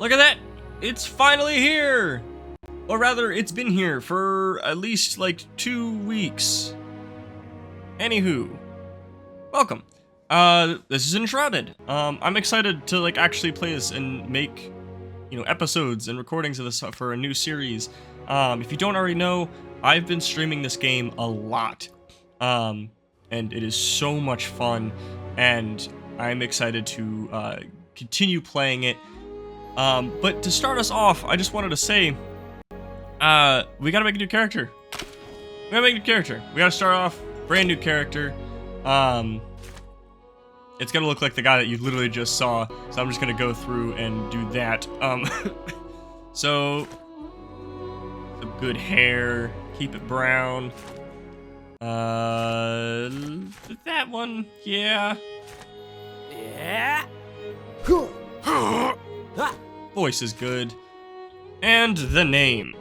Look at that! It's finally here! Or rather, it's been here for at least like 2 weeks. Anywho, welcome. This is Enshrouded. I'm excited to like actually play this and make, episodes and recordings of this for a new series. If you don't already know, I've been streaming this game a lot. And it is so much fun, and I'm excited to continue playing it. But to start us off, I just wanted to say, we gotta make a new character. We gotta start off, brand new character. It's gonna look like the guy that you literally just saw, so I'm just gonna go through and do that. So, some good hair, keep it brown. That one, yeah. Yeah. Voice is good. And the name.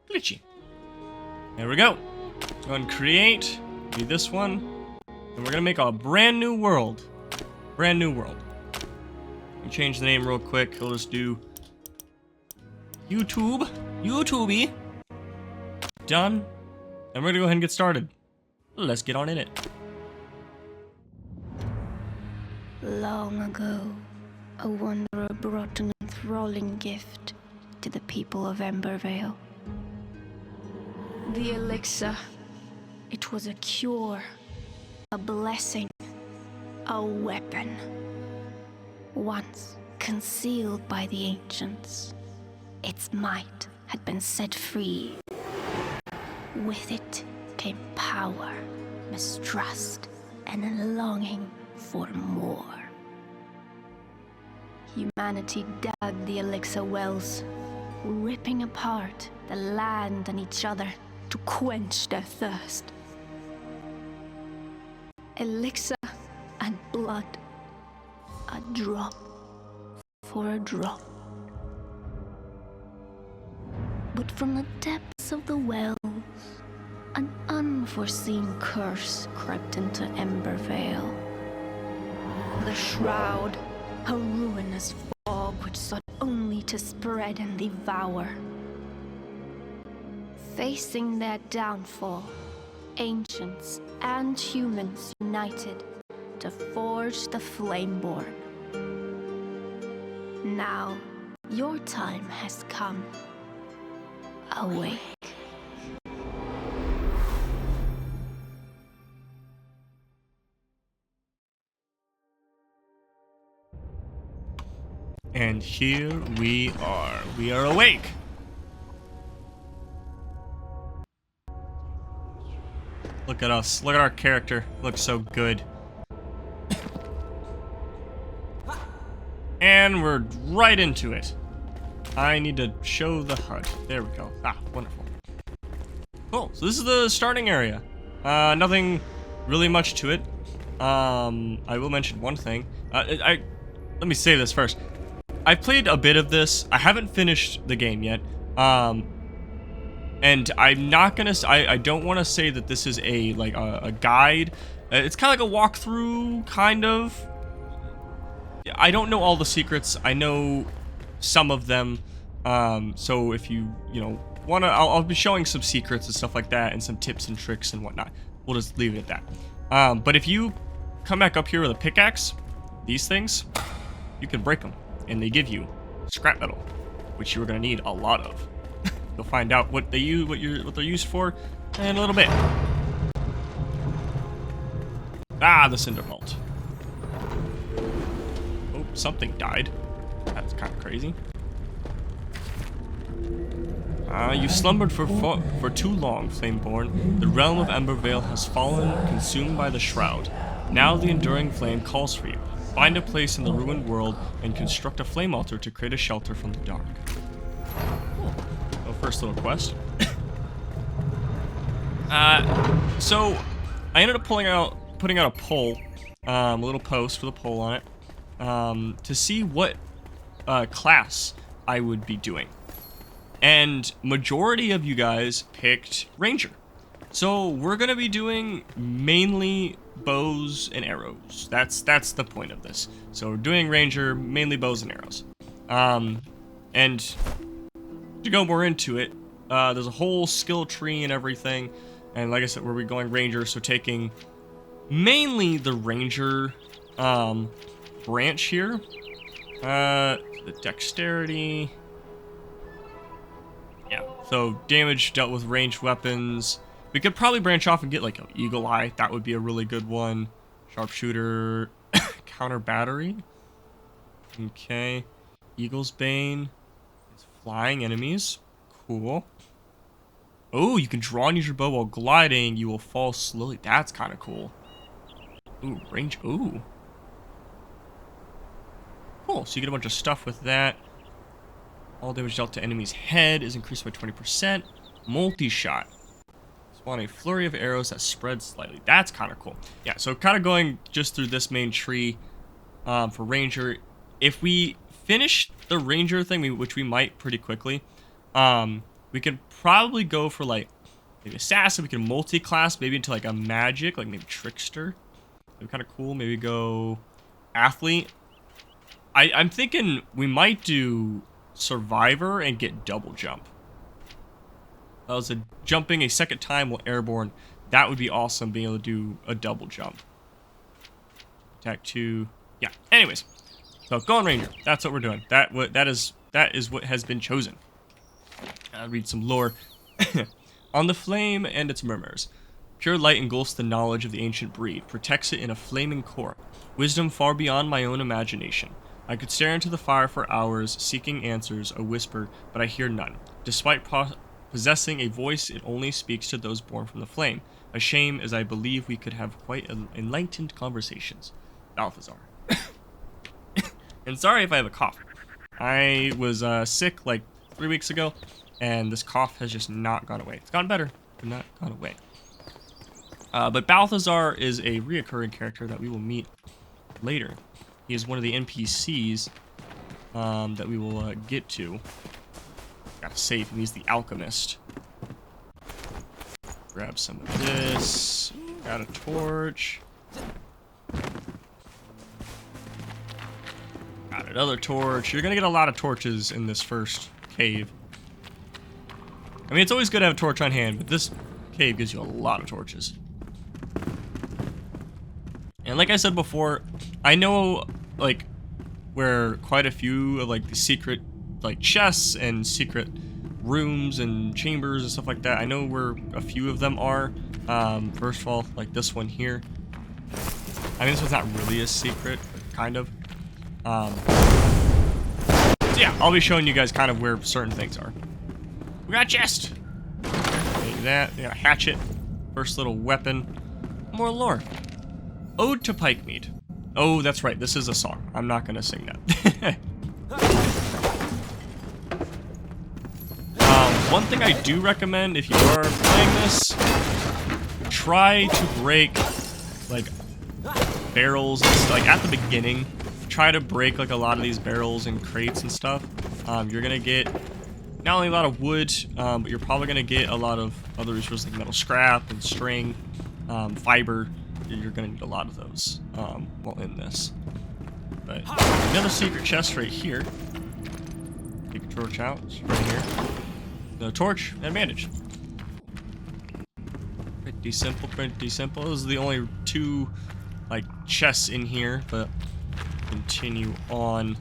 Glitchy. There we go. Go and create. Do this one. And we're gonna make a brand new world. Brand new world. Let me change the name real quick. We'll just do YouTube. YouTubey. Done. And we're gonna go ahead and get started. Let's get on in it. Long ago, a wanderer brought an enthralling gift to the people of Embervale. The elixir. It was a cure, a blessing, a weapon. Once concealed by the ancients, its might had been set free. With it came power, mistrust, and a longing for more. Humanity dug the elixir wells, ripping apart the land and each other to quench their thirst. Elixir and blood, a drop for a drop. But from the depths of the wells, an unforeseen curse crept into Embervale. The Shroud, a ruinous fog which sought only to spread and devour. Facing their downfall, ancients and humans united to forge the Flameborn. Now, your time has come. Awake. And here we are. We are awake. Look at us. Look at our character. Looks so good. And we're right into it. I need to show the HUD. There we go. Ah, wonderful. Cool. So this is the starting area. Nothing really much to it. I will mention one thing. Let me say this first. I've played a bit of this. I haven't finished the game yet. And I'm not gonna. I don't want to say that this is a guide. It's kind of like a walkthrough, kind of. I don't know all the secrets. I know some of them. So if you wanna, I'll be showing some secrets and stuff like that, and some tips and tricks and whatnot. We'll just leave it at that. But if you come back up here with a pickaxe, these things, you can break them, and they give you scrap metal, which you're gonna need a lot of. You'll find out what they use, what they're used for, in a little bit. Ah, the cinder vault. Oh, something died. That's kind of crazy. You slumbered for too long, Flameborn. The realm of Embervale has fallen, consumed by the Shroud. Now the enduring flame calls for you. Find a place in the ruined world and construct a flame altar to create a shelter from the dark. First little quest. So I ended up putting out a poll, a little post with a poll on it, to see what class I would be doing, and majority of you guys picked Ranger. So we're gonna be doing mainly bows and arrows. That's the point of this. So we're doing ranger, mainly bows and arrows. And to go more into it, there's a whole skill tree and everything. And like I said, we're going ranger, so taking mainly the ranger branch here. The dexterity. Yeah, so damage dealt with ranged weapons. We could probably branch off and get like an eagle eye. That would be a really good one. Sharpshooter, counter battery. Okay, eagle's bane. It's flying enemies. Cool. Oh, you can draw and use your bow while gliding. You will fall slowly. That's kind of cool. Ooh, range. Ooh. Cool. So you get a bunch of stuff with that. All damage dealt to enemy's head is increased by 20%. Multi-shot. Spawn a flurry of arrows that spread slightly. That's kind of cool. Yeah, so kind of going just through this main tree for ranger. If we finish the ranger thing, which we might pretty quickly, we could probably go for like maybe assassin. We can multi-class maybe into like a magic, like maybe trickster. That'd be kind of cool. Maybe go athlete. I'm thinking we might do survivor and get double jump. That was jumping a second time while airborne. That would be awesome, being able to do a double jump. Attack 2. Yeah. Anyways, so going ranger. That's what we're doing. That is what has been chosen. I'll read some lore. On the flame and its murmurs. Pure light engulfs the knowledge of the ancient breed, protects it in a flaming core. Wisdom far beyond my own imagination. I could stare into the fire for hours, seeking answers, a whisper, but I hear none. Despite possessing a voice, it only speaks to those born from the flame. A shame, as I believe we could have quite enlightened conversations. Balthazar. And sorry if I have a cough. I was sick like 3 weeks ago, and this cough has just not gone away. It's gotten better, but not gone away. But Balthazar is a reoccurring character that we will meet later. He is one of the NPCs that we will get to. Gotta save him. He's the alchemist. Grab some of this. Got a torch. Got another torch. You're gonna get a lot of torches in this first cave. I mean, it's always good to have a torch on hand, but this cave gives you a lot of torches. And like I said before, I know, like, where quite a few of, like, the secret, like, chests and secret rooms and chambers and stuff like that. I know where a few of them are. First of all, like this one here. I mean, this one's not really a secret, but kind of. So yeah, I'll be showing you guys kind of where certain things are. We got a chest. Take that. We got a hatchet. First little weapon. More lore. Ode to Pike Meat. Oh, that's right. This is a song. I'm not going to sing that. One thing I do recommend if you are playing this, try to break, like, barrels and stuff. Like, at the beginning, try to break, like, a lot of these barrels and crates and stuff. You're going to get not only a lot of wood, but you're probably going to get a lot of other resources like metal scrap and string, fiber. You're going to need a lot of those while in this. But another secret chest right here. Take a torch out. It's right here. The torch and bandage. Pretty simple, pretty simple. Those are the only two, like, chests in here, but continue on.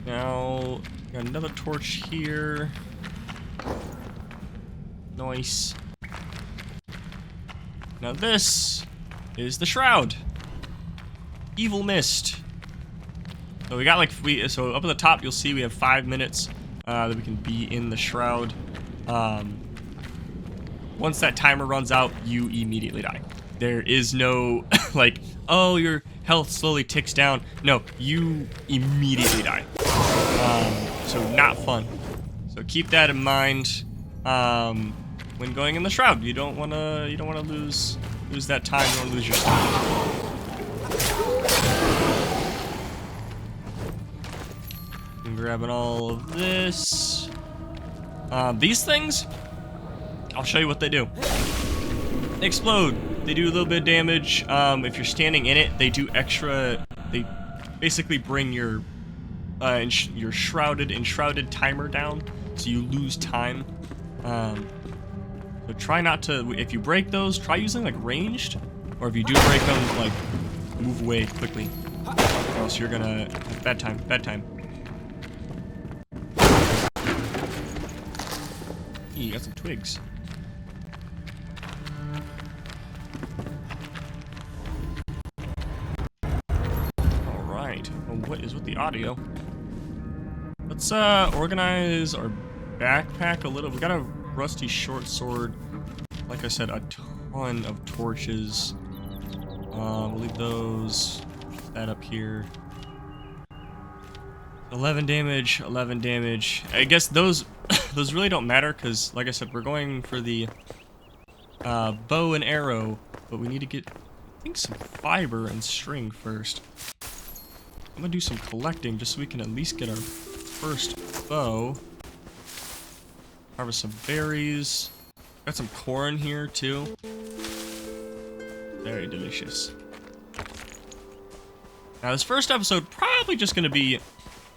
Now, got another torch here. Nice. Now this is the shroud. Evil mist. So we got like so up at the top you'll see we have 5 minutes that we can be in the shroud. Once that timer runs out, you immediately die. There is no like, oh, your health slowly ticks down. No, you immediately die. So not fun. So keep that in mind when going in the shroud. You don't wanna lose that time. You don't wanna lose your stamina. I'm grabbing all of this. These things, I'll show you what they do. They explode. They do a little bit of damage. If you're standing in it, they do extra. They basically bring your enshrouded timer down, so you lose time. So try not to. If you break those, try using like ranged, or if you do break them, like move away quickly, or else you're gonna bad time. You got some twigs. Alright. Well, what is with the audio? Let's organize our backpack a little. We got a rusty short sword. Like I said, a ton of torches. We'll leave those. That up here. 11 damage, 11 damage. I guess those those really don't matter because, like I said, we're going for the bow and arrow, but we need to get, I think, some fiber and string first. I'm gonna do some collecting just so we can at least get our first bow. Harvest some berries. Got some corn here too. Very delicious. Now this first episode probably just gonna be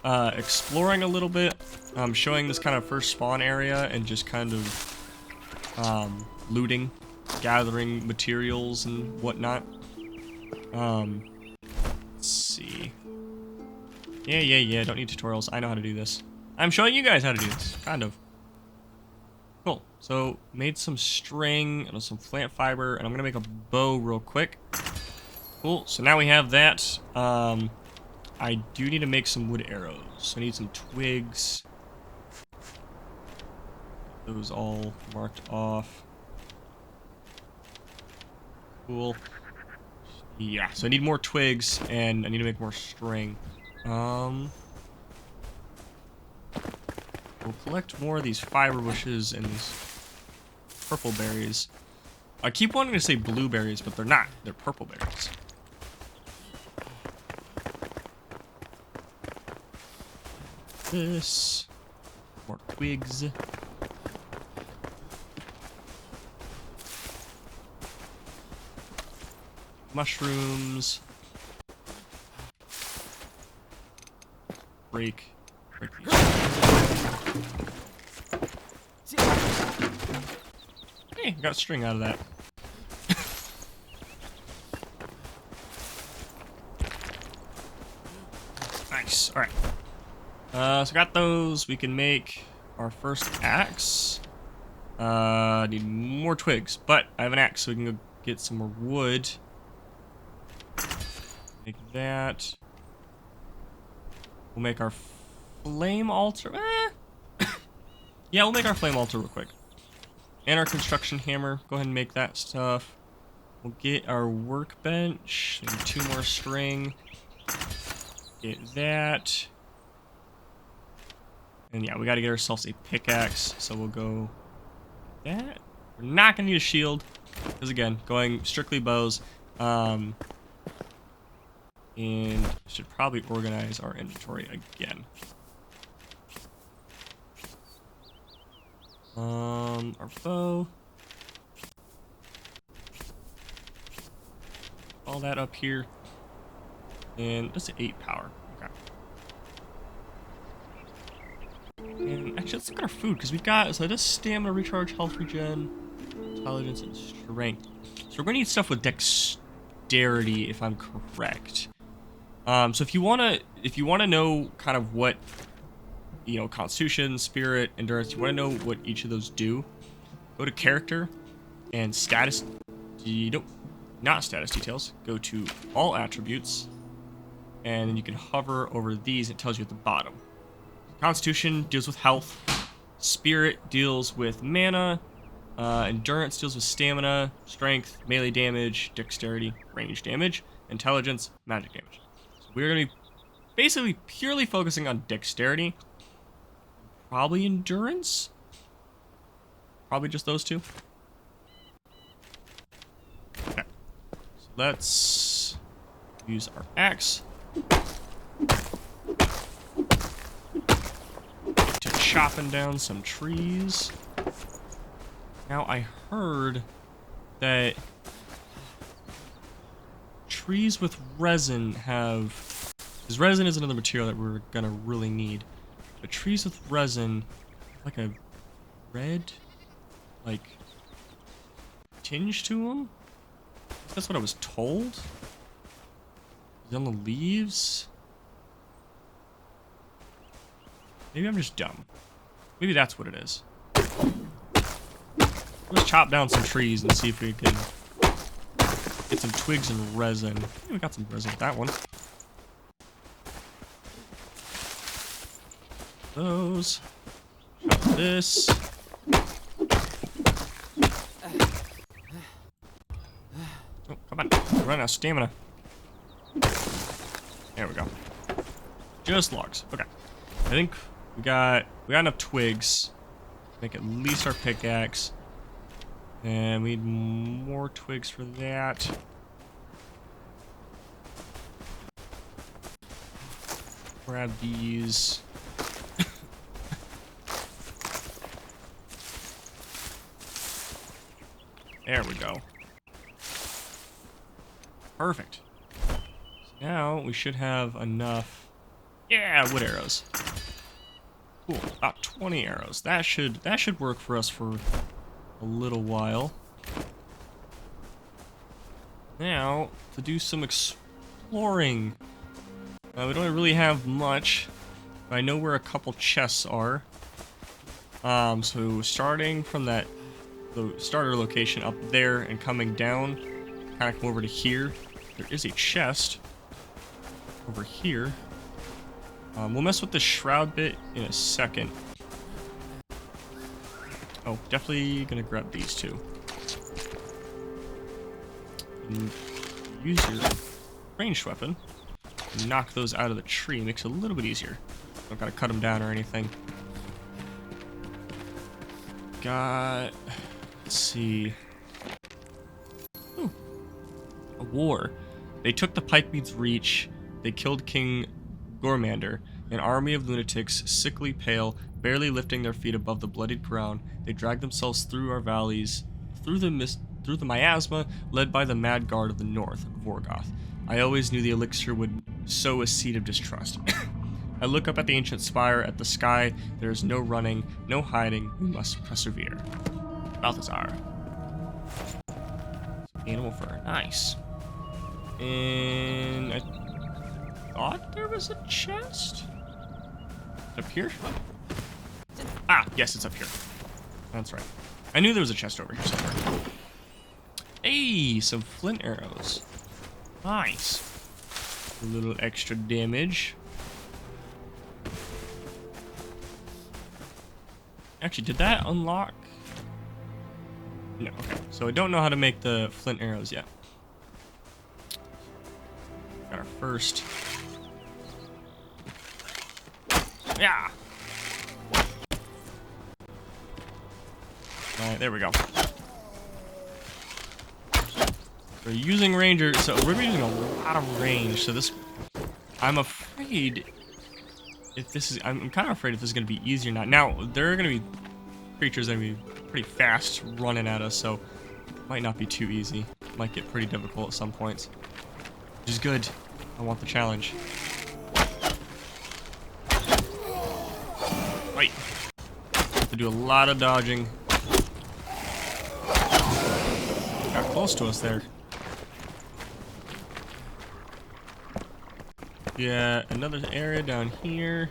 exploring a little bit, showing this kind of first spawn area and just kind of looting, gathering materials and whatnot. Let's see. Yeah, don't need tutorials. I know how to do this. I'm showing you guys how to do this, kind of. Cool. So, made some string and some plant fiber, and I'm gonna make a bow real quick. Cool. So now we have that. I do need to make some wood arrows. So I need some twigs. Those all marked off. Cool. Yeah, so I need more twigs, and I need to make more string. We'll collect more of these fiber bushes and these purple berries. I keep wanting to say blueberries, but they're not. They're purple berries. This. More twigs. Mushrooms. Break these. Hey, got string out of that. Nice. All right. So got those. We can make our first axe. Need more twigs, but I have an axe, so we can go get some more wood. Make that. We'll make our flame altar. Yeah, we'll make our flame altar real quick. And our construction hammer. Go ahead and make that stuff. We'll get our workbench. Maybe 2 more string. Get that. And yeah, we gotta get ourselves a pickaxe. So we'll go that. We're not gonna need a shield. Because again, going strictly bows. And should probably organize our inventory again. Our bow. All that up here. And that's 8 power. Okay. And actually, let's look at our food, because we've got, so this stamina, recharge, health regen, intelligence, and strength. So we're gonna need stuff with dexterity, if I'm correct. So if you wanna know kind of what, you know, constitution, spirit, endurance, you wanna know what each of those do, go to character and status, not status details, go to all attributes, and then you can hover over these. It tells you at the bottom. Constitution deals with health, spirit deals with mana, endurance deals with stamina, strength, melee damage, dexterity, range damage, intelligence, magic damage. So we're going to be basically purely focusing on dexterity, probably endurance, probably just those two. Okay, so let's use our axe to chopping down some trees. Now, I heard that trees with resin have... Because resin is another material that we're gonna really need. But trees with resin, like a red, like, tinge to them? That's what I was told. Is it on the leaves? Maybe I'm just dumb. Maybe that's what it is. Let's chop down some trees and see if we can get some twigs and resin. Yeah, we got some resin with that one. Those. Chop this. Oh, come on. Run out of stamina. There we go. Just logs. Okay. I think we got enough twigs. Make at least our pickaxe. And we need more twigs for that. Grab these. There we go. Perfect. So now we should have enough. Yeah, wood arrows. Cool. About 20 arrows. That should work for us for a little while. Now, to do some exploring. We don't really have much, but I know where a couple chests are. So starting from the starter location up there and coming down, kind of come over to here. There is a chest over here. We'll mess with the shroud bit in a second. Oh, definitely gonna grab these two. And use your ranged weapon. And knock those out of the tree. Makes it a little bit easier. Don't gotta cut them down or anything. Got... Let's see. Ooh. A war. They took the Pikemead's Reach. They killed King Gormander. An army of lunatics, sickly pale, barely lifting their feet above the bloodied ground. They dragged themselves through our valleys, through the miasma, led by the mad guard of the north, Vorgoth. I always knew the elixir would sow a seed of distrust. I look up at the ancient spire, at the sky. There is no running, no hiding. We must persevere. Balthazar. Animal fur. Nice. And I thought there was a chest? Up here? Ah, yes, it's up here. That's right. I knew there was a chest over here somewhere. Hey, some flint arrows. Nice. A little extra damage. Actually, did that unlock? No, okay. So I don't know how to make the flint arrows yet. Got our first. Yeah. Alright, there we go. We're using ranger, so we're using a lot of range. So this, I'm afraid if this is, I'm kind of afraid if this is going to be easy or not. Now, there are going to be creatures that are going to be pretty fast running at us, so it might not be too easy. Might get pretty difficult at some points, which is good. I want the challenge. Wait. Have to do a lot of dodging. Got close to us there. Yeah, another area down here.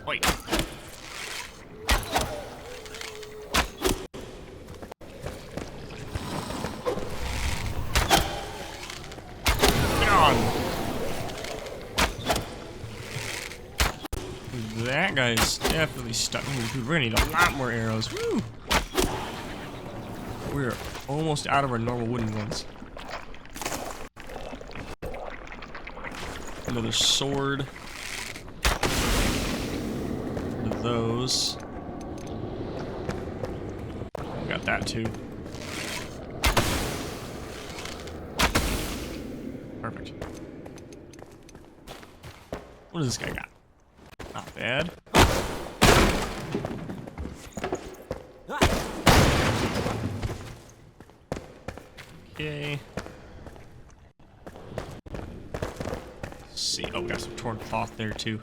Wait. Get on. That guy's definitely stuck. Ooh, we're gonna need a lot more arrows. Woo! We're almost out of our normal wooden ones. Another sword. One of those. We got that too. Perfect. What does this guy got? Not bad. Okay. Let's see. Oh, we got some torn cloth there too.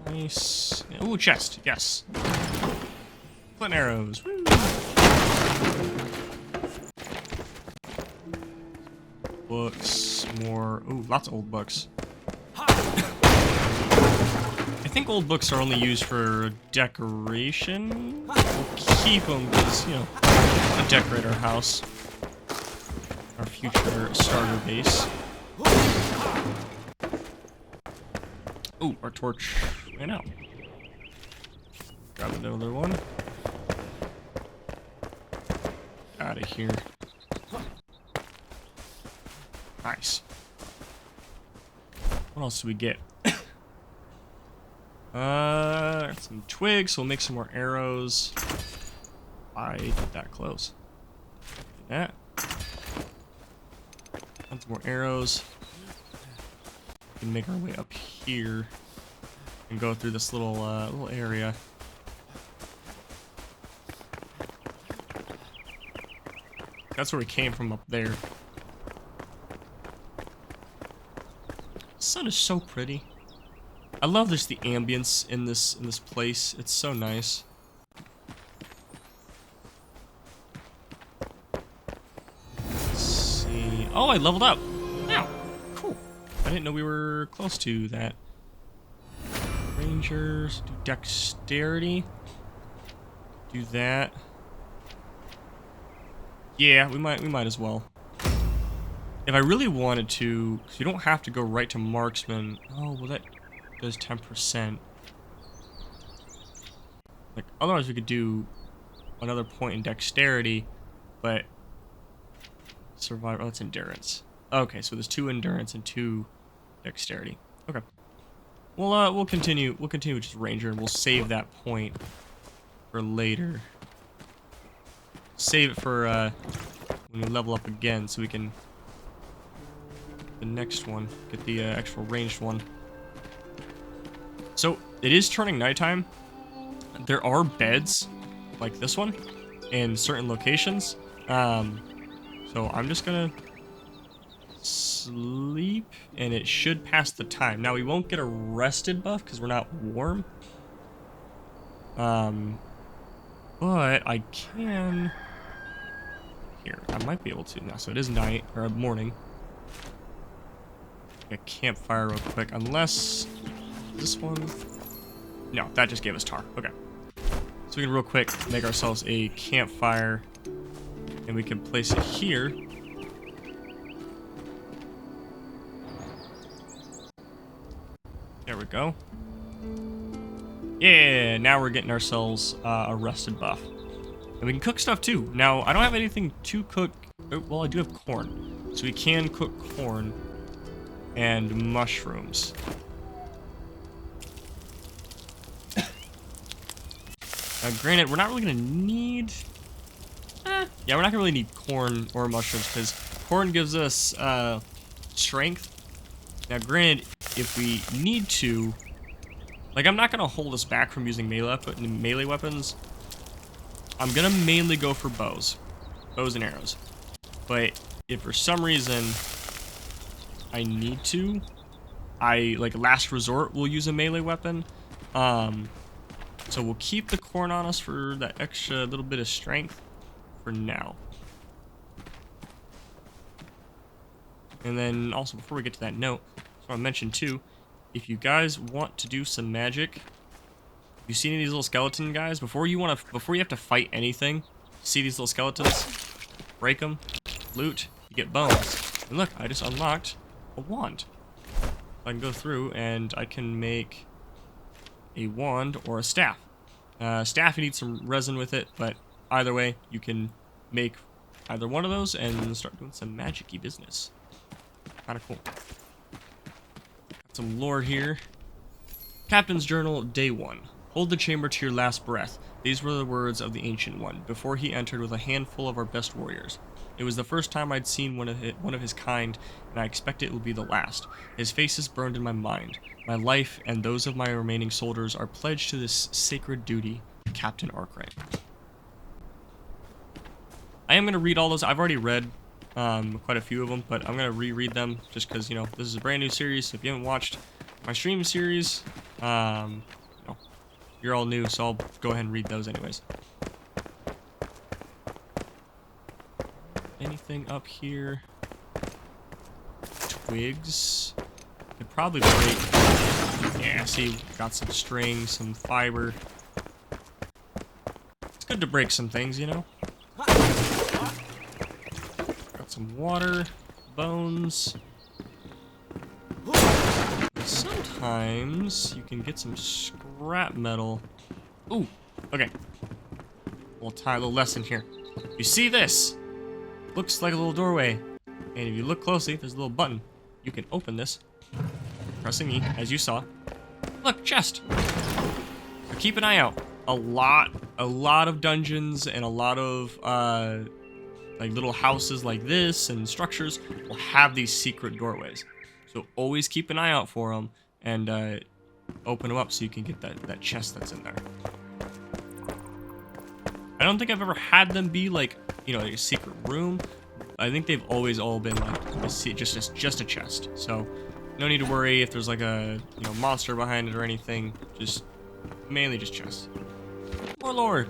Nice. Ooh, chest. Yes. Flint arrows. Woo. Books. More. Ooh, lots of old books. I think old books are only used for decoration. We'll keep them because, you know, we'll decorate our house. Our future starter base. Ooh, our torch ran out. Grab another one. Out of here. Nice. What else do we get? Some twigs, so we'll make some more arrows. I did that close. Do that. And some more arrows. We can make our way up here and go through this little area. That's where we came from, up there. The sun is so pretty. I love just the ambience in this place. It's so nice. Let's see. Oh, I leveled up. Wow, cool. I didn't know we were close to that. Rangers, do dexterity. Do that. Yeah, we might as well. If I really wanted to, because you don't have to go right to marksman. Oh, well that does 10%. Like, otherwise we could do another point in dexterity, but survival. Oh, that's endurance. Okay, so there's 2 endurance and 2 dexterity. Okay. Well, we'll continue with just ranger, and we'll save that point for later. Save it for when we level up again, so we can the next one get the actual ranged one. So, it is turning nighttime. There are beds, like this one, in certain locations. So I'm just gonna sleep, and it should pass the time. Now, we won't get a rested buff, because we're not warm. But I can... Here, I might be able to now. So it is night, or morning. A campfire real quick, unless... This one? No, that just gave us tar. Okay. So we can real quick make ourselves a campfire, and we can place it here. There we go. Yeah, now we're getting ourselves a rested buff. And we can cook stuff too. Now, I don't have anything to cook. Oh, well, I do have corn. So we can cook corn and mushrooms. Now, granted, we're not really going to need... yeah, we're not going to really need corn or mushrooms, because corn gives us strength. Now, granted, if we need to... Like, I'm not going to hold us back from using melee weapons. I'm going to mainly go for bows and arrows. But if for some reason I need to, like, last resort, will use a melee weapon. So we'll keep the corn on us for that extra little bit of strength for now. And then also, before we get to that note, I just want to mention too, if you guys want to do some magic, you see any of these little skeleton guys? Before you have to fight anything, see these little skeletons? Break them, loot, you get bones. And look, I just unlocked a wand. I can go through and I can make a wand or a staff. Staff, you need some resin with it, but either way, you can make either one of those and start doing some magic-y business. Kinda cool. Got some lore here. Captain's Journal, Day 1. Hold the chamber to your last breath. These were the words of the Ancient One, before he entered with a handful of our best warriors. It was the first time I'd seen one of his kind, and I expect it will be the last. His face is burned in my mind. My life and those of my remaining soldiers are pledged to this sacred duty, Captain Arkwright. I am going to read all those. I've already read quite a few of them, but I'm going to reread them just because, you know, this is a brand new series. If you haven't watched my stream series, you know, you're all new, so I'll go ahead and read those anyways. Anything up here? Twigs. Could probably break. Yeah, see, got some string, some fiber. It's good to break some things, you know? Got some water, bones. Sometimes you can get some scrap metal. Ooh, okay. Little lesson here. You see this? Looks like a little doorway. And if you look closely, there's a little button. You can open this. Pressing E, as you saw. Look, chest. So keep an eye out. A lot of dungeons and a lot of like little houses like this and structures will have these secret doorways. So always keep an eye out for them and open them up so you can get that chest that's in there. I don't think I've ever had them be like, you know, a secret room. I think they've always all been like just a chest. So no need to worry if there's like a, you know, monster behind it or anything. Just mainly just chests. Oh Lord.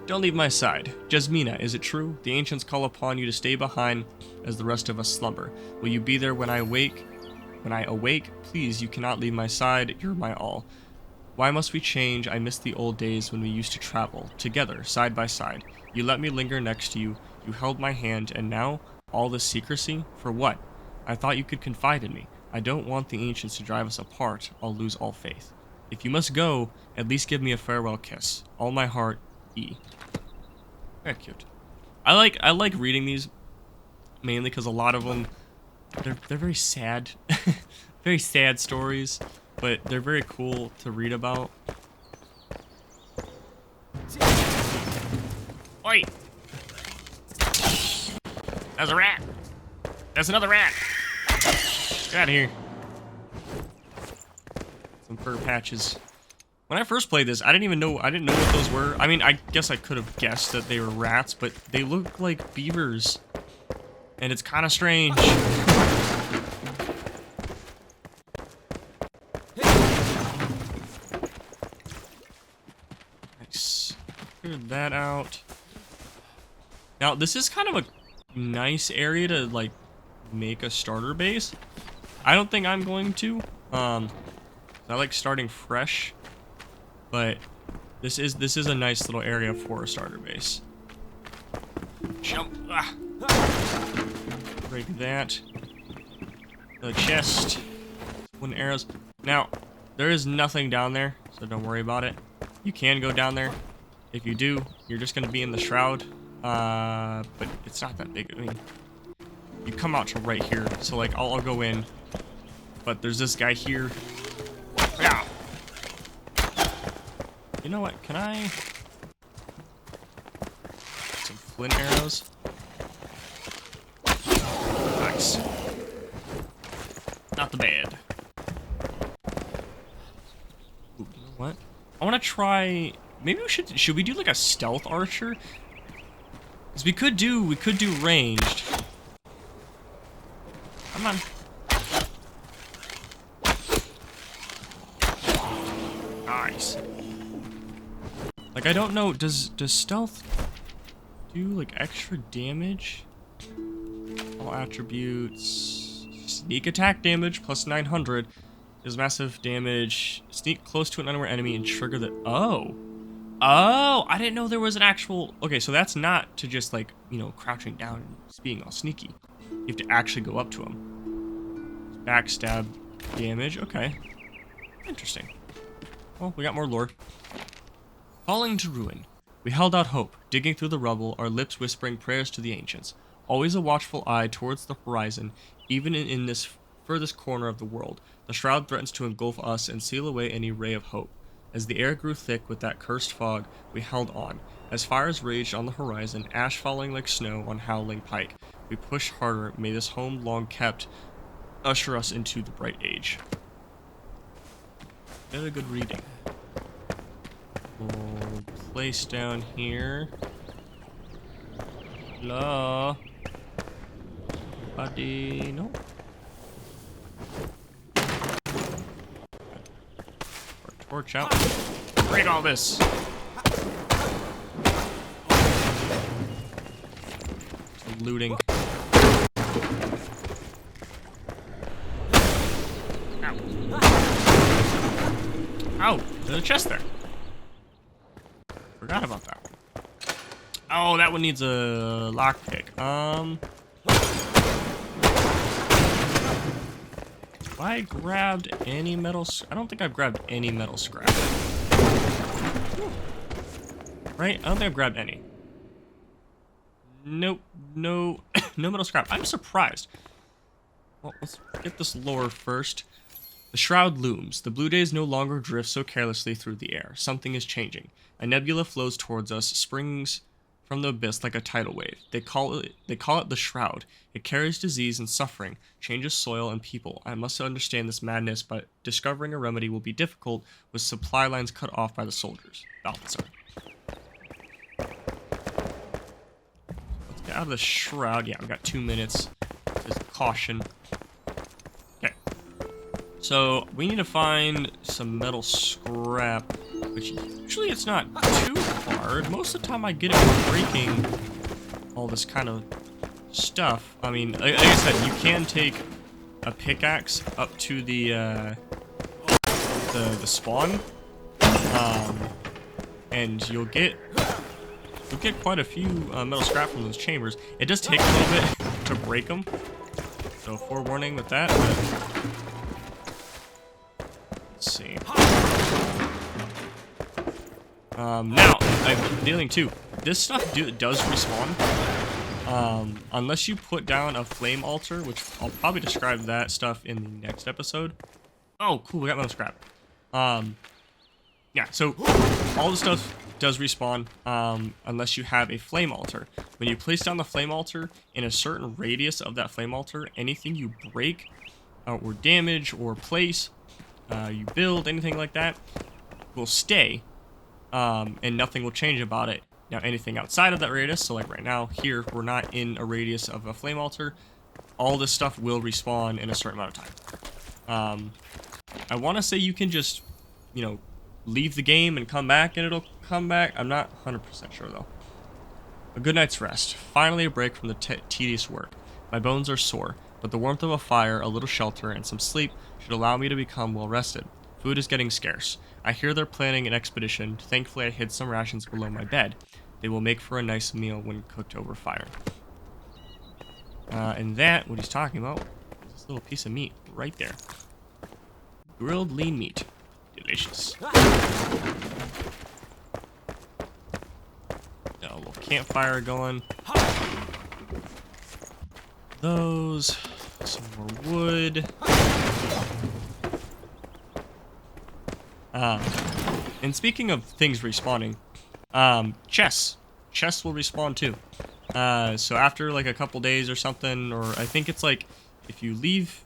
Don't leave my side. Jasmina, is it true? The ancients call upon you to stay behind as the rest of us slumber. Will you be there when I awake? When I awake, please, you cannot leave my side. You're my all. Why must we change? I miss the old days when we used to travel, together, side by side. You let me linger next to you. You held my hand, and now, all this secrecy? For what? I thought you could confide in me. I don't want the ancients to drive us apart. I'll lose all faith. If you must go, at least give me a farewell kiss. All my heart, E. Very cute. I like reading these, mainly because a lot of them, they're very sad. Very sad stories. But they're very cool to read about. Oi! That's a rat! That's another rat! Get out of here. Some fur patches. When I first played this, I didn't know what those were. I mean, I guess I could have guessed that they were rats, but they look like beavers. And it's kind of strange. Figured that out. Now, this is kind of a nice area to, like, make a starter base. I don't think I'm going to. I like starting fresh, but this is a nice little area for a starter base. Jump. Ah. Break that. The chest. Wooden arrows. Now, there is nothing down there, so don't worry about it. You can go down there. If you do, you're just going to be in the shroud, but it's not that big. I mean, you come out to right here, so like I'll go in, but there's this guy here. Yeah. You know what? Can I some flint arrows? Nice. Not the bad. Ooh, you know what? I want to try. Maybe we should we do like a stealth archer? Because we could do ranged. Come on. Nice. Like I don't know, does stealth do like extra damage? All attributes. Sneak attack damage plus 900. Does massive damage. Sneak close to an unaware enemy and trigger the Oh, I didn't know there was an actual... Okay, so that's not to just, like, you know, crouching down and being all sneaky. You have to actually go up to him. Backstab damage. Okay. Interesting. Well, we got more lore. Falling to ruin. We held out hope, digging through the rubble, our lips whispering prayers to the ancients. Always a watchful eye towards the horizon, even in this furthest corner of the world. The shroud threatens to engulf us and seal away any ray of hope. As the air grew thick with that cursed fog, we held on. As fires raged on the horizon, ash falling like snow on howling pike, we pushed harder. May this home long kept usher us into the bright age. Got a good reading. We'll place down here. Hello? Buddy, no. Torch out. Break all this. Some looting. Ow. Ow, there's a chest there. Forgot about that one. Oh, that one needs a lockpick. Have I grabbed any metal? I don't think I've grabbed any metal scrap. Right? I don't think I've grabbed any. Nope. No, no metal scrap. I'm surprised. Well, let's get this lore first. The shroud looms. The blue days no longer drift so carelessly through the air. Something is changing. A nebula flows towards us, springs from the abyss like a tidal wave. They call it the shroud. It carries disease and suffering, changes soil and people. I must understand this madness, but discovering a remedy will be difficult with supply lines cut off by the soldiers. Balthazar. Let's get out of the shroud. Yeah, we got 2 minutes. Just caution. Okay. So we need to find some metal scrap, which usually it's not too hard. Most of the time I get it from breaking all this kind of stuff. I mean, like I said, you can take a pickaxe up to the spawn, and you'll get quite a few metal scrap from those chambers. It does take a little bit to break them, so forewarning with that. But let's see. Now, the other thing too, this stuff does respawn, unless you put down a flame altar, which I'll probably describe that stuff in the next episode. Oh, cool, we got metal scrap. Yeah, so all the stuff does respawn, unless you have a flame altar. When you place down the flame altar, in a certain radius of that flame altar, anything you break, or damage, or place, you build, anything like that, will stay. And nothing will change about it. Now, anything outside of that radius, so like right now, here, we're not in a radius of a flame altar, all this stuff will respawn in a certain amount of time. I want to say you can just, leave the game and come back and it'll come back. I'm not 100% sure, though. A good night's rest. Finally a break from the tedious work. My bones are sore, but the warmth of a fire, a little shelter, and some sleep should allow me to become well rested. Food is getting scarce. I hear they're planning an expedition. Thankfully, I hid some rations below my bed. They will make for a nice meal when cooked over fire. And that, what he's talking about, is this little piece of meat right there. Grilled lean meat. Delicious. Got a little campfire going. Those. Some more wood. And speaking of things respawning, chests will respawn too. So after like a couple days or something, or I think it's like if you leave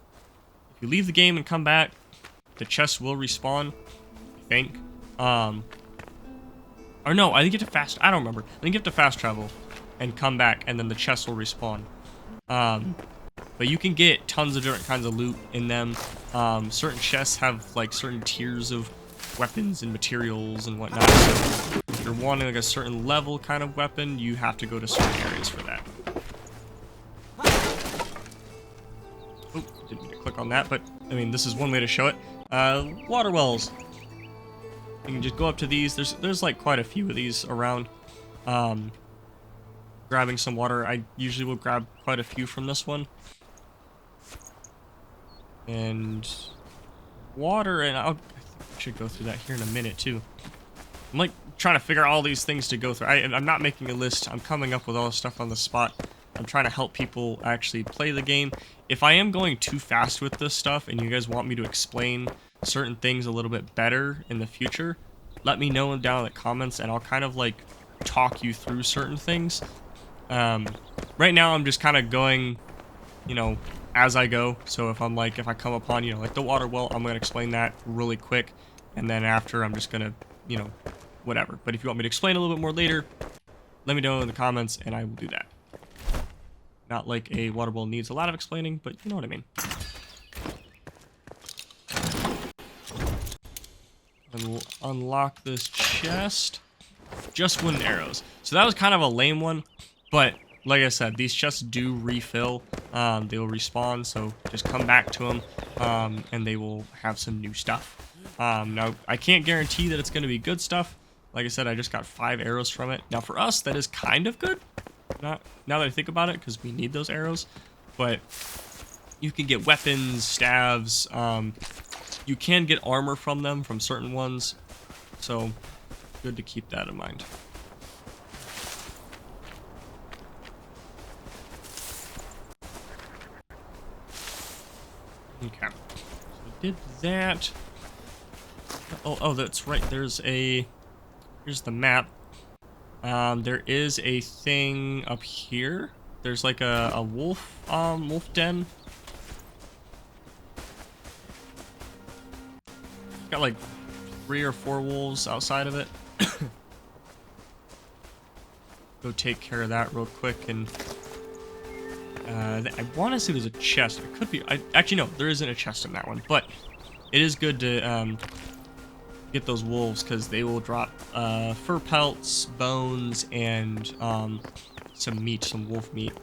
the game and come back, the chests will respawn. I think. Or no, I think you have to fast. I don't remember. I think you have to fast travel and come back, and then the chests will respawn. But you can get tons of different kinds of loot in them. Certain chests have like certain tiers of weapons and materials and whatnot. So if you're wanting like a certain level kind of weapon, you have to go to certain areas for that. Oh, didn't mean to click on that, but I mean this is one way to show it. Water wells. You can just go up to these. There's like quite a few of these around. Grabbing some water. I usually will grab quite a few from this one. And water, and I should go through that here in a minute too. I'm like trying to figure out all these things to go through. I'm not making a list. I'm coming up with all this stuff on the spot. I'm trying to help people actually play the game. If I am going too fast with this stuff and you guys want me to explain certain things a little bit better in the future, let me know down in the comments, and I'll kind of like talk you through certain things. Right now I'm just kind of going, you know, as I go. So if I come upon, you know, like the water well, I'm gonna explain that really quick, and then after I'm just gonna, you know, whatever. But if you want me to explain a little bit more later, let me know in the comments, and I will do that. Not like a water well needs a lot of explaining, but you know what I mean. And we'll unlock this chest. Just wooden arrows. So that was kind of a lame one, but like I said, these chests do refill. They will respawn, so just come back to them, and they will have some new stuff. Now, I can't guarantee that it's going to be good stuff. Like I said, I just got 5 arrows from it. Now, for us, that is kind of good. Not now that I think about it, because we need those arrows. But you can get weapons, staves. You can get armor from them, from certain ones. So, good to keep that in mind. Okay. So we did that. Oh, that's right. Here's the map. There is a thing up here. There's like a wolf den. Got like 3 or 4 wolves outside of it. Go take care of that real quick, and I want to say there's a chest. It could be. Actually no, there isn't a chest in that one, but it is good to get those wolves, because they will drop fur pelts, bones, and some meat, some wolf meat.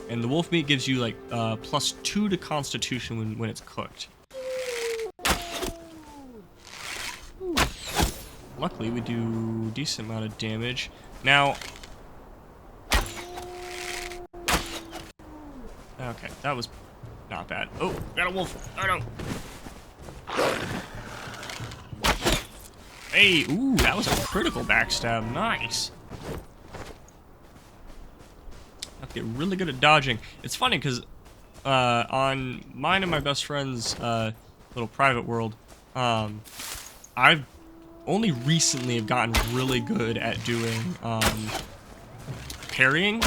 And the wolf meat gives you like +2 to Constitution when it's cooked. Luckily, we do a decent amount of damage. Now, okay, that was not bad. Oh, got a wolf. Oh no. Hey, ooh, that was a critical backstab. Nice. I have to get really good at dodging. It's funny because on mine and my best friend's little private world, I've only recently have gotten really good at doing parrying,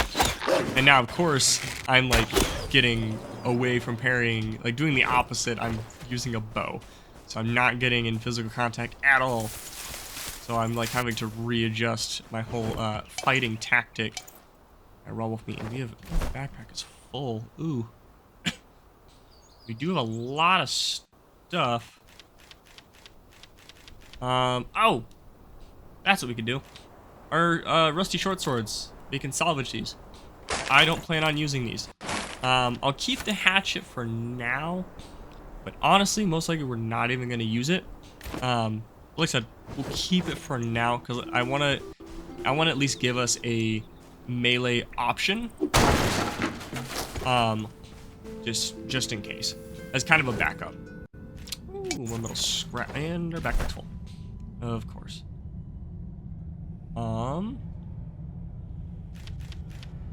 and now of course I'm like getting away from parrying, like doing the opposite. I'm using a bow, so I'm not getting in physical contact at all. So I'm like having to readjust my whole fighting tactic. I roll with me, and the backpack is full. Ooh, we do have a lot of stuff. Oh, that's what we can do. Our rusty short swords. We can salvage these. I don't plan on using these. I'll keep the hatchet for now, but honestly, most likely we're not even going to use it. Like I said, we'll keep it for now because I want to at least give us a melee option. Just in case, as kind of a backup. Ooh, one little scrap, and our backpack's full. Of course.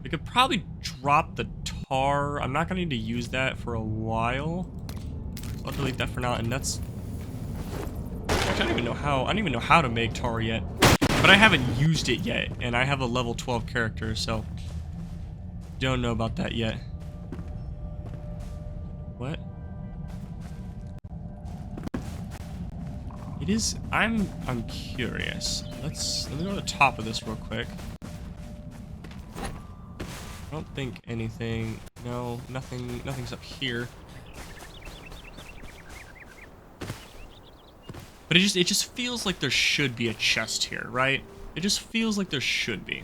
We could probably drop the tar. I'm not gonna need to use that for a while. So I'll delete that for now, and that's... Actually, I don't even know how to make tar yet. But I haven't used it yet, and I have a level 12 character, so... Don't know about that yet. What? It is... I'm curious. Let me go to the top of this real quick. I don't think anything... No, nothing's up here. But it just feels like there should be a chest here, right? It just feels like there should be.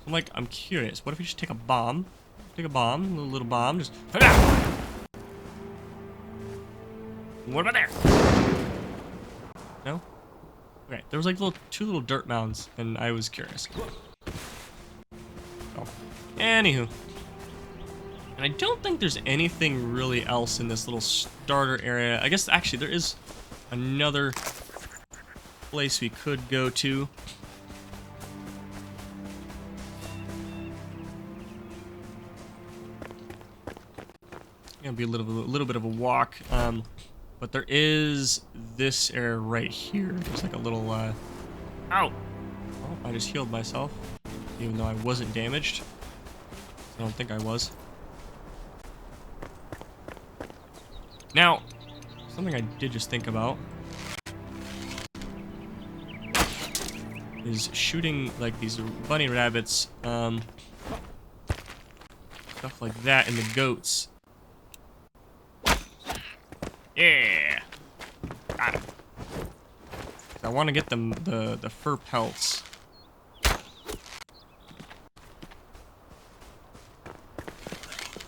I'm curious. What if we just take a bomb? Take a bomb, a little bomb, just... What about there? No? Okay, there was like two little dirt mounds, and I was curious. Oh. Anywho. And I don't think there's anything really else in this little starter area. I guess actually there is another place we could go to. gonna be a little bit of a walk. But there is this area right here. There's like a little ow! Oh, I just healed myself, even though I wasn't damaged. I don't think I was. Now, something I did just think about is shooting like these bunny rabbits, stuff like that, and the goats. Yeah, got it. I want to get them the fur pelts.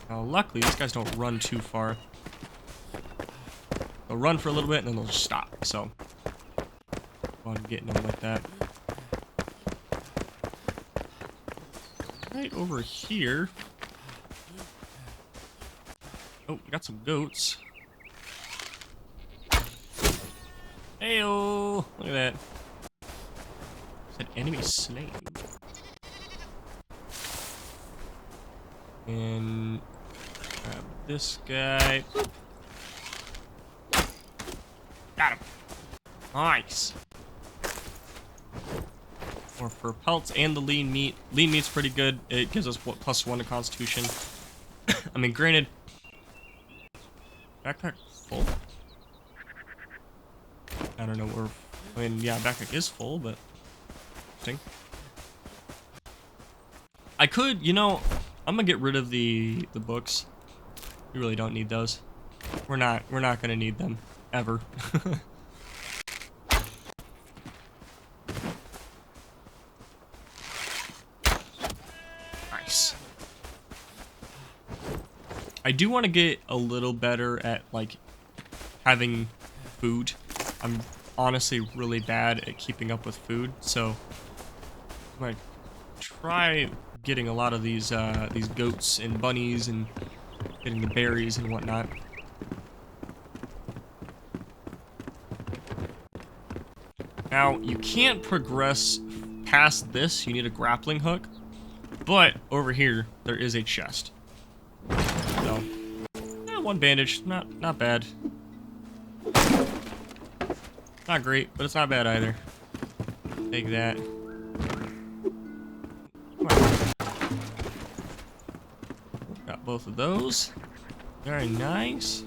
Now, luckily, these guys don't run too far. They'll run for a little bit and then they'll just stop. So, on getting them like that. Right over here. Oh, we got some goats. Heyo! Look at that. Said enemy slain. And grab this guy. Got him. Nice. More fur pelts and the lean meat. Lean meat's pretty good. It gives us +1 to Constitution. I mean, granted, backpack full. I don't know where. I mean, yeah, backpack is full, but interesting. I could, you know, I'm gonna get rid of the books. We really don't need those. We're not gonna need them ever. Nice. I do want to get a little better at like having food. I'm honestly really bad at keeping up with food, so I'm gonna try getting a lot of these goats and bunnies and getting the berries and whatnot. Now, you can't progress past this. You need a grappling hook, but over here there is a chest. So, one bandage, not bad. Not great, but it's not bad either. Take that. Got both of those. Very nice.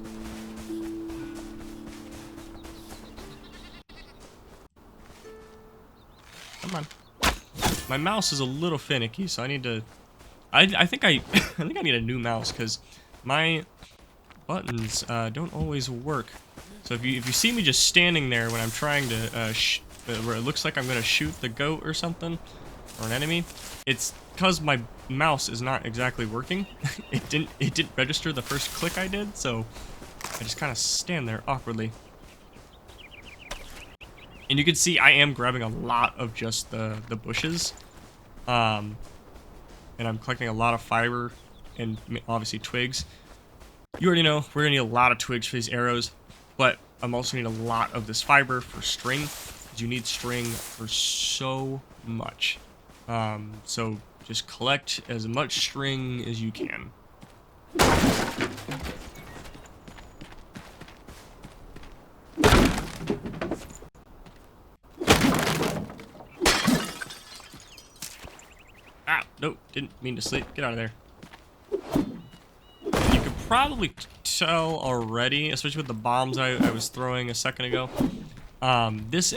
Come on. My mouse is a little finicky, so I need to. I think I think I need a new mouse because my buttons don't always work. So if you see me just standing there when I'm trying to where it looks like I'm gonna shoot the goat or something or an enemy, it's because my mouse is not exactly working. it didn't register the first click I did, so I just kind of stand there awkwardly. And you can see I am grabbing a lot of just the bushes, and I'm collecting a lot of fiber and obviously twigs. You already know we're gonna need a lot of twigs for these arrows. But I'm also need a lot of this fiber for string, because you need string for so much. So just collect as much string as you can. Ah, nope, didn't mean to sleep. Get out of there. You could probably tell already, especially with the bombs I was throwing a second ago. This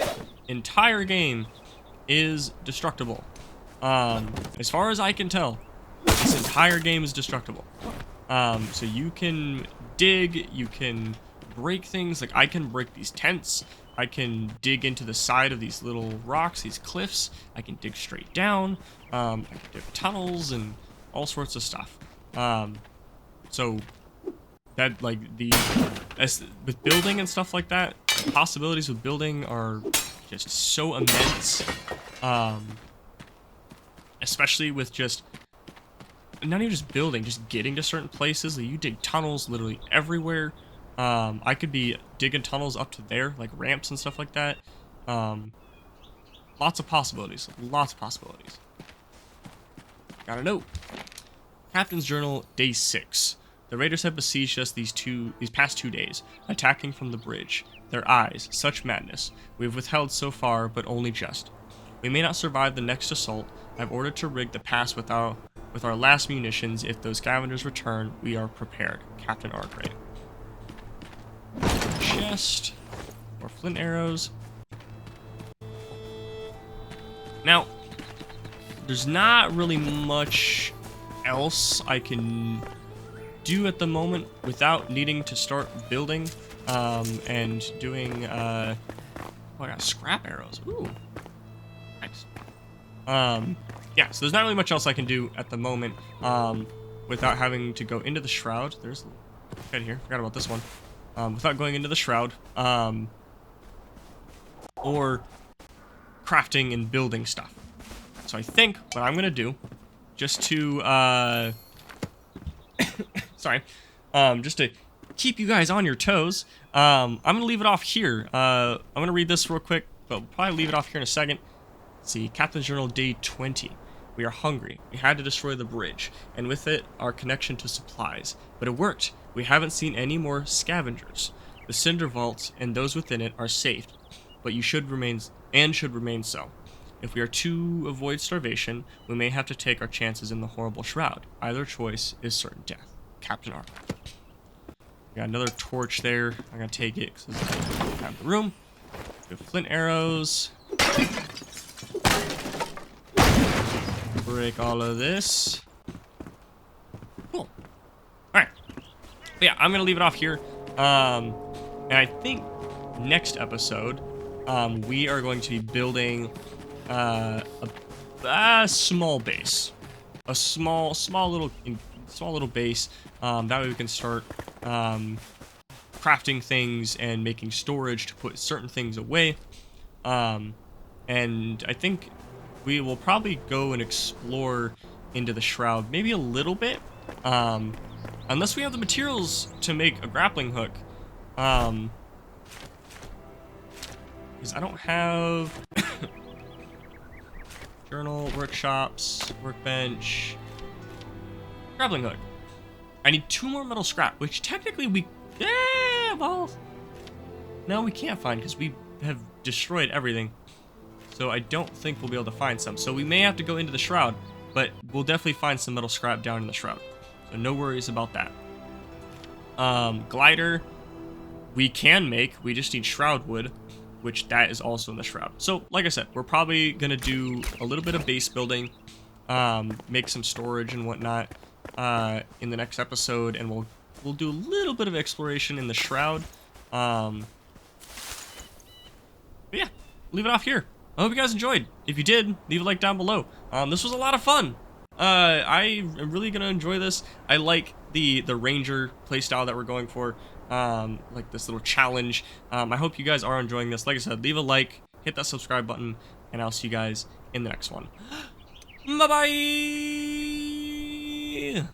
entire game is destructible. As far as I can tell, this entire game is destructible. So you can dig, you can break things. Like I can break these tents. I can dig into the side of these little rocks, these cliffs. I can dig straight down. I can dig tunnels and all sorts of stuff. So that like with building and stuff like that, the possibilities with building are just so immense. Especially with just not even just building, just getting to certain places. Like you dig tunnels literally everywhere. I could be digging tunnels up to there, like ramps and stuff like that. Lots of possibilities. Lots of possibilities. Got a note. Captain's Journal, Day 6. The raiders have besieged us these past 2 days, attacking from the bridge. Their eyes, such madness. We have withheld so far, but only just. We may not survive the next assault. I've ordered to rig the pass with our last munitions. If those scavengers return, we are prepared. Captain Arkwright. Chest. More flint arrows. Now, there's not really much else I can do at the moment without needing to start building and doing oh, I got scrap arrows. Ooh, nice. Yeah, so there's not really much else I can do at the moment without having to go into the shroud. There's right here, forgot about this one. Without going into the shroud or crafting and building stuff. So I think what I'm gonna do, just to sorry, just to keep you guys on your toes, I'm gonna leave it off here. I'm gonna read this real quick, but we'll probably leave it off here in a second. Let's see, Captain's Journal, Day 20. We are hungry. We had to destroy the bridge, and with it, our connection to supplies. But it worked. We haven't seen any more scavengers. The cinder vaults and those within it are safe, but you should remain so. If we are to avoid starvation, we may have to take our chances in the horrible shroud. Either choice is certain death. Captain Ark. Got another torch there. I'm gonna take it because I have the room. We have flint arrows. Break all of this. Cool. Alright. Yeah, I'm gonna leave it off here. And I think next episode, we are going to be building a small base, a small little base. That way we can start crafting things and making storage to put certain things away. And I think we will probably go and explore into the shroud, maybe a little bit, unless we have the materials to make a grappling hook. Because I don't have journal, workshops, workbench, grappling hook. I need 2 more metal scrap, which technically well, no, we can't find because we have destroyed everything. So I don't think we'll be able to find some. So we may have to go into the shroud, but we'll definitely find some metal scrap down in the shroud. So no worries about that. Glider, we can make. We just need shroud wood, which that is also in the shroud. So like I said, we're probably gonna do a little bit of base building, make some storage and whatnot in the next episode, and we'll do a little bit of exploration in the shroud. But yeah, leave it off here. I hope you guys enjoyed. If you did, leave a like down below. This was a lot of fun. I am really gonna enjoy this. I like the ranger playstyle that we're going for. Like this little challenge. I hope you guys are enjoying this. Like I said, leave a like, hit that subscribe button, and I'll see you guys in the next one. Bye bye.